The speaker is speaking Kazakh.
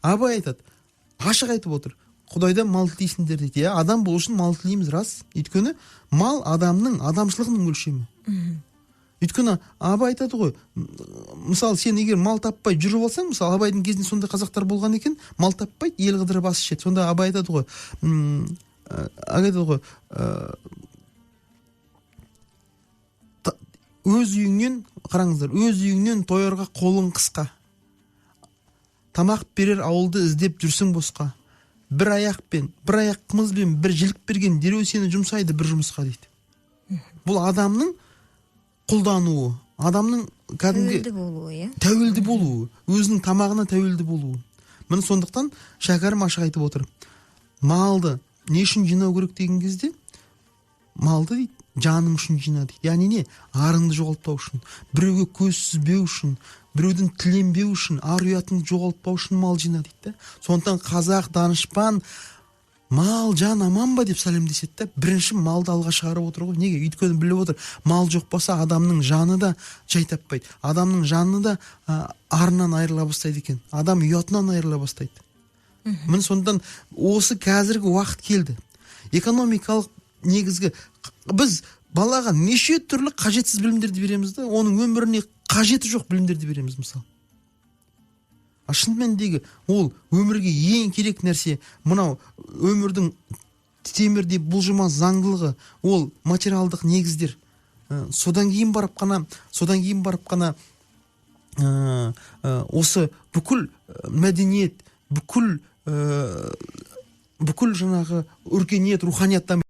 Абай айтады, ашық айтып отыр. Құдайдан мал тілейсіңдер дейді. Адам болу үшін мал тілейміз, рас. Өйткені мал адамның адамшылығының өлшемі. Өйткені Абай айтады ғой, мысалы сен егер мал таппай жүріп алсаң, мысалы Абайдың кезінде сондай қазақтар болған екен, мал таппайды, ел қыдырып ас ішеді. Сонда Абай айтады ғой, өз үйіңнен, қараңыздар, өз үйіңнен тойырға қолың қысқа. Тамақ берер ауылды іздеп жүрсің босқа. Бір аяқ қымызбен бір жілік берген дереу сені жұмсайды бір жұмысқа дейді. Бұл адамның құлдануы, адамның кәдімгі тәуелді болуы, өзінің тамағына тәуелді болуы. Міне сондықтан шәкәрім ашық айтып отыр. Малды не үшін жинау керек деген кезде, малды дейді, жаның үшін жина дейді. Яғни не? Арыңды жоғалтпау үшін, біреуге көз сүзбеу үшін, біреуден тіленбеу үшін, ар ұятыңды жоғалтпау үшін мал жина дейді. Сондықтан қазақ данышпан мал жан аман ба деп сәлемдеседі. Бірінші малды алға шығарып отыр ғой. Неге? Өйткені біліп отыр, мал жоқ болса адамның жаны да жай таппайды. Адамның жаны да арынан айырыла бастайды екен. Адам ұятынан айырыла бастайды. Міне сондықтан осы қазіргі уақыт келді. Экономикалық негізгі біз балаға неше түрлі қажетсіз білімдерді береміз да, оның өміріне қажеті жоқ білімдерді береміз мысалы. Шынымен ол өмірге ең керек нәрсе, мынау өмірдің темірдей бұлжымас заңдылығы, ол материалдық негіздер. Содан кейін барып қана осы бүкіл мәдениет, бүкіл жаңағы өркениет, руханияттан